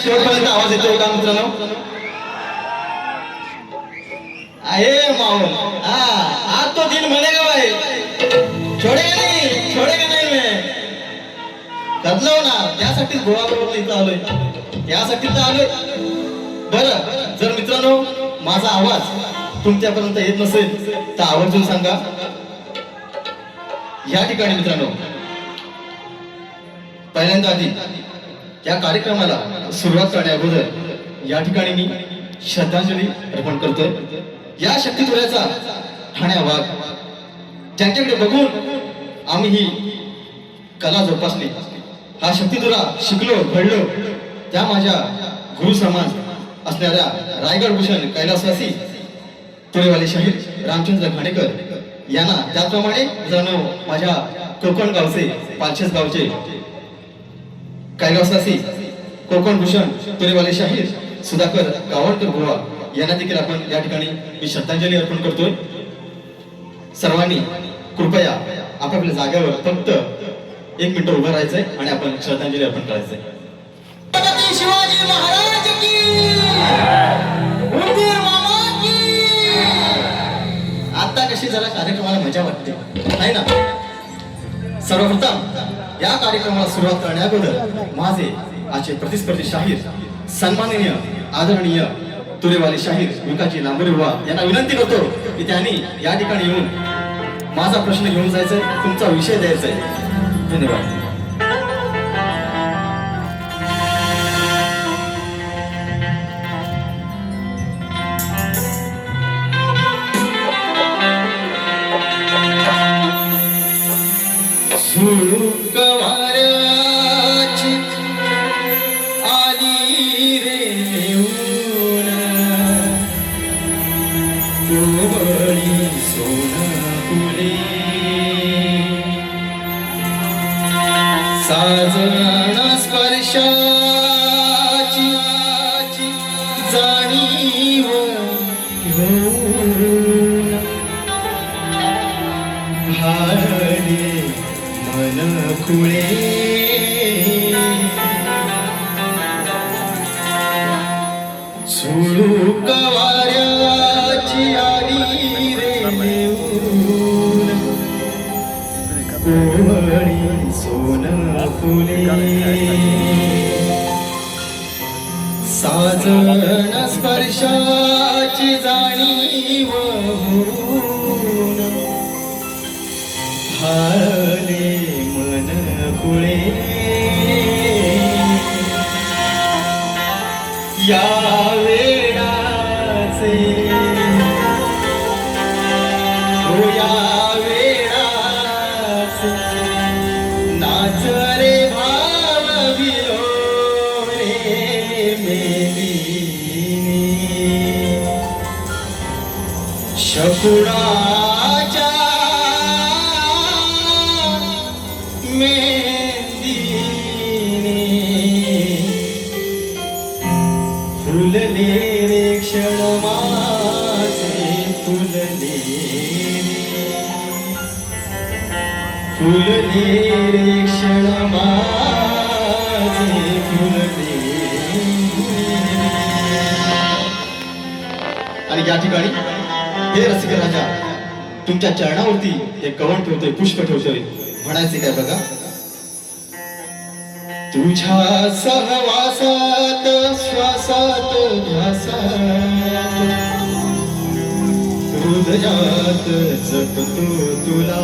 शेवटपर्यंत आवाज येतोय का मित्रांनो? आहे माहौल. आज तो दिन बनेगा भाई, छोडेगा नाही मैं. कदलो ना, त्यासाठीच गोवा बरोबर इथं आलोय, त्यासाठी तर आलोय. बरं, जर मित्रांनो माझा आवाज तुमच्यापर्यंत येत नसेल तर आवर्जून सांगा. या ठिकाणी मित्रांनो पहिल्यांदा आधी या कार्यक्रमाला सुरुवात करण्या अगोदर या ठिकाणी मी श्रद्धांजली अर्पण करतोय या शक्तिधुऱ्याचा ठाण्या वाघ ज्यांच्याकडे बघून आम्ही ही कला जोपासली. हा शक्तिधुरा शिकलो घडलो त्या माझ्या गुरु समाज असणाऱ्या रायगड भूषण कैलासवासी तुरेवाले शाहीर रामचंद्र घाणेकर यांना, त्याप्रमाणे मित्रांनो माझ्या कोकण गावचे पालशेज गावचे कैलासवासी कोकण भूषण तुरेवाले शाहीर सुधाकर गावडकर बुवा यांना देखील आपण या ठिकाणी मी श्रद्धांजली अर्पण करतोय. सर्वांनी कृपया आपापल्या जागेवर फक्त 1 मिनिट उभं राहायचंय आणि आपण श्रद्धांजली अर्पण करायचंय. शिवाजी महाराज की, उदय मामा की. आता कशी जरा कार्यक्रमाला मजा वाटते आहे ना? सर्वप्रथम या कार्यक्रमाला सुरुवात करण्याअगोदर माझे आजचे प्रतिस्पर्धी शाहीर सन्माननीय आदरणीय तुरेवाले शाहीर विकासजी लांबरे बुवा यांना विनंती करतो की त्यांनी या ठिकाणी येऊन माझा प्रश्न घेऊन जायचा आहे, तुमचा विषय द्यायचा आहे. धन्यवाद. आली रे ऊन कोवळी सोनापुले साजन स्पर्शाची जाणीव घेऊन भाळले मन खुळे झुळूक वाऱ्याची आली रे ऊन कोवळी सोनापुले साजन स्पर्शाची जाणीव होऊन भाळले मन खुळे या वेळाचे हो या वेळाचे नाच रे भाव विलो रे मेली शकुडाच्या फुलले रे क्षण माझे फुलले रे क्षण माझे फुलले. आणि या ठिकाणी हे रसिक राजा तुमच्या चरणावरती हे कवण ठेवतोय, पुष्प ठेवतोय. म्हणायचे काय बघा. तुझ्या सहवासात श्वासात ध्यासात हृदयात जपतो तुला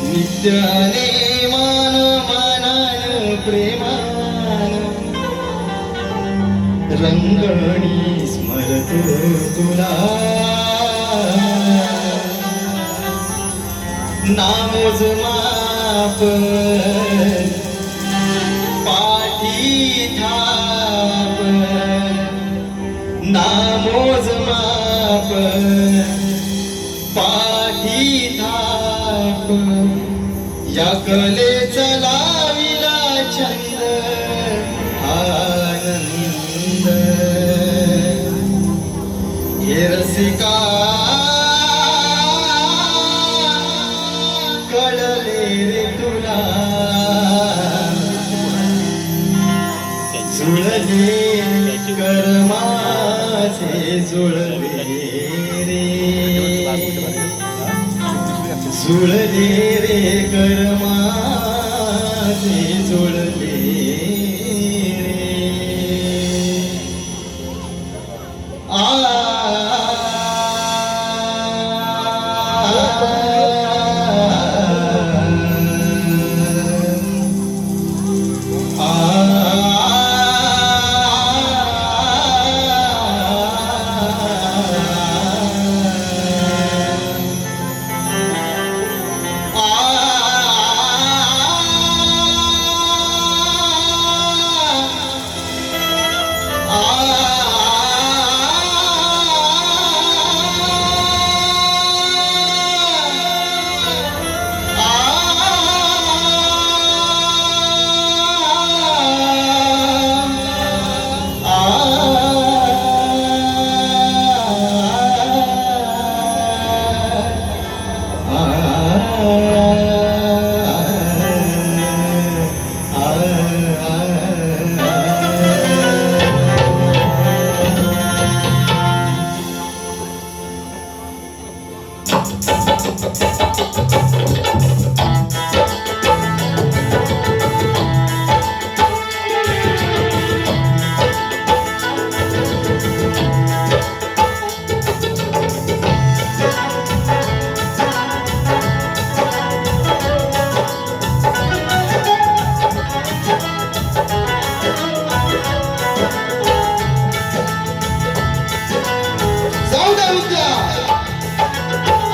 नित्याने मान मानान प्रेमान रंगणी स्मरतो तुला नामोज माप पाठी थाप नामोज माप पाठी थाप या कलेचा लाविला छंद आनंद हे रसिका कळले रे तुला जुळले कर्माचे जुळले रे जुळले रे कर्माचे जुळले रे आ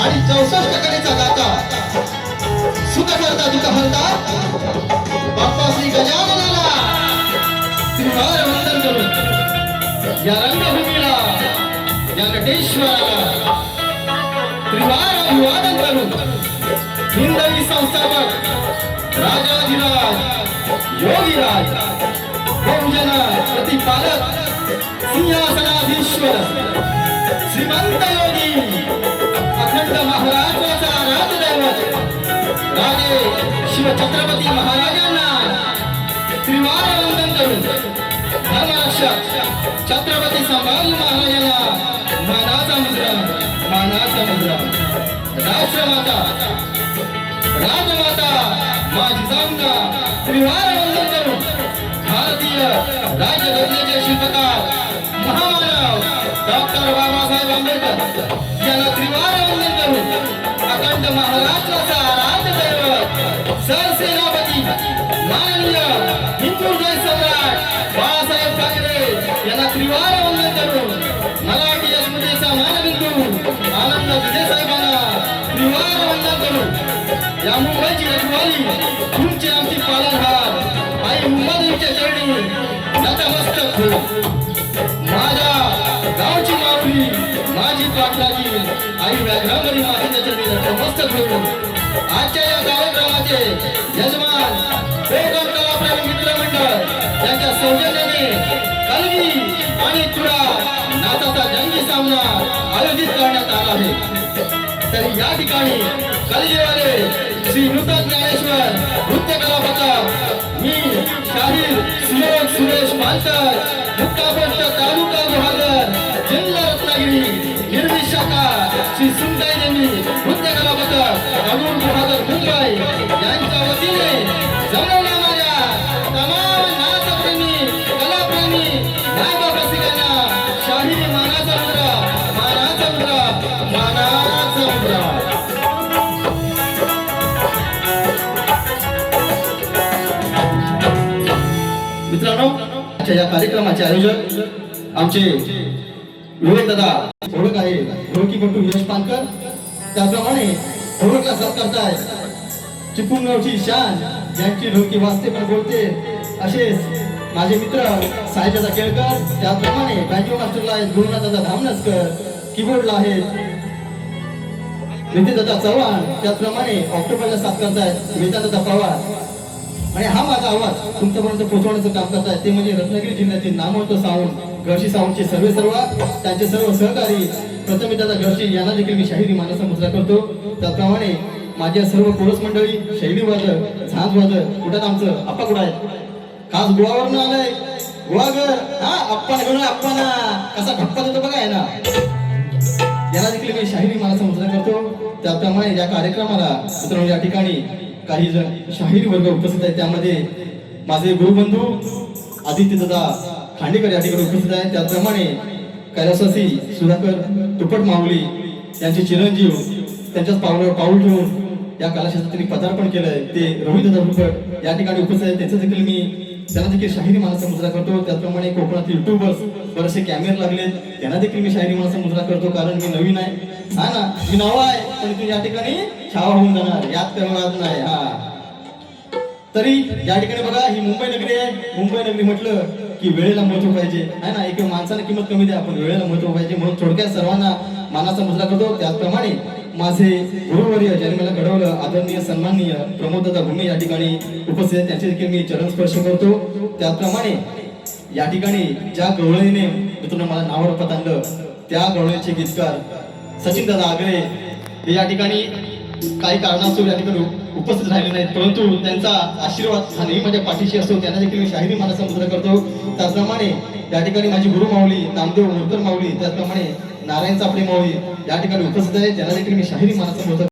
आणि 64 कलेचा दाता सुख करता दुःख हरता बाप्पा श्री गजाननाला त्रिवार वंदन करून या रंगभूमीला या नटेश्वराला त्रिवार अभिवादन करून हिंदवी संस्थापक राजाधिराज योगीराज बहुजन प्रतिपालक सिंहासनाधीश्वर श्रीमंत योगी अखंड महाराष्ट्राचा राजदैवत राजे शिवछत्रपती महाराजांना त्रिवार वंदन करून धर्मरक्षक छत्रपती संभाजी महाराजांना मानाचा मुद्रा राष्ट्रमाता राजमाता मा जिजाऊंना त्रिवार वंदन करून भारतीय राज्यघटनेचे शिल्पकार महामानव डॉक्टर बाबासाहेब आंबेडकर यांना त्रिवार वंदन करून अखंड महाराष्ट्राचा राजदैवत सरसेनापती माननीय हिंदू जय सम्राट बाळासाहेब ठाकरे यांना त्रिवार वंदन करून मराठी अस्मितेचा मानबिंदू आनंद विजयसाहेबांना त्रिवार वंदन करून या मुंबईची रखवाली तुमची आमची पालनहार आई मुंबईच्या चरणी नतमस्तक हो. माझ्या गावची माऊली माझी पाटलाची आई व्याघ्रामणी मातेच्या चरणी नतमस्तक होऊन आजच्या या कार्यक्रमाचे यजमान कोकण कलाप्रेमी मित्र मंडळ यांच्या सौजन्याने कलगी आणि तुरा नाचाचा जंगी सामना आयोजित करण्यात आला आहे. तर या ठिकाणी कलगीवाले श्री नूतन ज्ञानेश्वर नृत्य कला पथक मी शाहीर सुरेश पालकर मुक्ता पोस्ट तालुका गुहागर जिल्हा रत्नागिरी निर्मित शाखा श्री सुनताई देवी नृत्य कला पथक अडूर गुहागर मुंबई यांच्या वतीने जमवणाऱ्या तमाम नाचप्रेमी कलाप्रेमी नायका रसिकांना शाही मानाचा मुद्रा मानाचा मुद्रा मानाचा मुद्रा. मित्रांनो या कार्यक्रमाचे आयोजक आमचे विवेक दादा ओळख आहे ढोलकीपटू यश पानकर. त्याप्रमाणे ओळखला सत्कारताय चिपळूणची शान ज्यांची ढोलकी वाजते पण बोलते असेच माझे मित्र साहित्याचा केळकर. त्याप्रमाणे बँजो मास्टरला आहेत गुरुनाथ दादा धामनसकर. कीबोर्डला आहेत नितीन दादा चव्हाण. त्याचप्रमाणे ऑक्टोबरला साथ करतायत वेदा दादा पवार. आणि हा माझा आवाज तुमच्यापर्यंत पोहोचवण्याचं काम करताय ते म्हणजे रत्नागिरी जिल्ह्यातील नामवंत साऊंड घरशी साऊंडचे सर्व त्यांचे सर्व सहकारी प्रथम दादा घरशी यांना देखील मी शाहिरी मानाचा मुद्रा करतो. त्याप्रमाणे माझ्या सर्व कोरस मंडळी शैलीवादक झांजवादक कुठं आमचं आपा कुठं आहे खास गोवावरून आलंय गुहागर हा अप्पा घेऊन अप्पाना कसा धप्पा देतो बघा आहे ना. याला देखील मी शाहिरी मानाचा मुजरा करतो. त्याप्रमाणे या कार्यक्रमाला मित्रांनो या ठिकाणी काही जण शाहिरी वर्ग उपस्थित आहेत. त्यामध्ये माझे गुरुबंधू आदित्य दादा खांडेकर या ठिकाणी उपस्थित आहेत. त्याचप्रमाणे कैलासवासी सुधाकर तुपट माऊली यांचे चिरंजीव त्यांच्याच पावलावर पाऊल ठेवून या कलाक्षेत्रात त्यांनी पदार्पण केलंय ते रोहित दादा तुपट या ठिकाणी उपस्थित आहेत. त्यांचं देखील मी त्यांना देखील शाहिरी मानाचा मुजरा करतो. त्याचप्रमाणे कोकणात युट्यूबर्स बरेचसे कॅमेरे लागलेत त्यांना देखील मी शाहिरी मानाचा मुजरा करतो. कारण मी नवीन आहे हा ना. मी नवा आहे पण तू या ठिकाणी छावा होऊन जाणार यात काही वाद नाही. हा तरी या ठिकाणी बघा ही मुंबई नगरी आहे. मुंबई नगरी म्हटलं की वेळेला महत्व पाहिजे आहे ना. एक माणसाला किंमत कमी द्या आपण वेळेला महत्व पाहिजे म्हणून थोडक्यात सर्वांना मानाचा मुजरा करतो. त्याचप्रमाणे माझे गुरुवर्य ज्यांनी मला घडवलं आदरणीय सन्माननीय प्रमोददादा भूमे या ठिकाणी उपस्थित आहेत. त्यांचे देखील मी चरण स्पर्श करतो. त्याचप्रमाणे या ठिकाणी ज्या गवळीने मित्रांनो मला नावावर आणलं त्या गवळीचे गीतकार सचिन दादा आगरे हे या ठिकाणी काही कारणास्तव या ठिकाणी उपस्थित राहिले नाहीत परंतु त्यांचा आशीर्वाद हा नेहमी माझ्या पाठीशी असतो. त्यांना देखील मी शाहिरी मानाचा मुजरा करतो. त्याचप्रमाणे या ठिकाणी माझी गुरु माऊली नामदेव मोरकर माऊली त्याचप्रमाणे नारायण चापडे माऊली या ठिकाणी उपस्थित आहेत. त्यांना देखील मी शाहिरी मानाचा मुजरा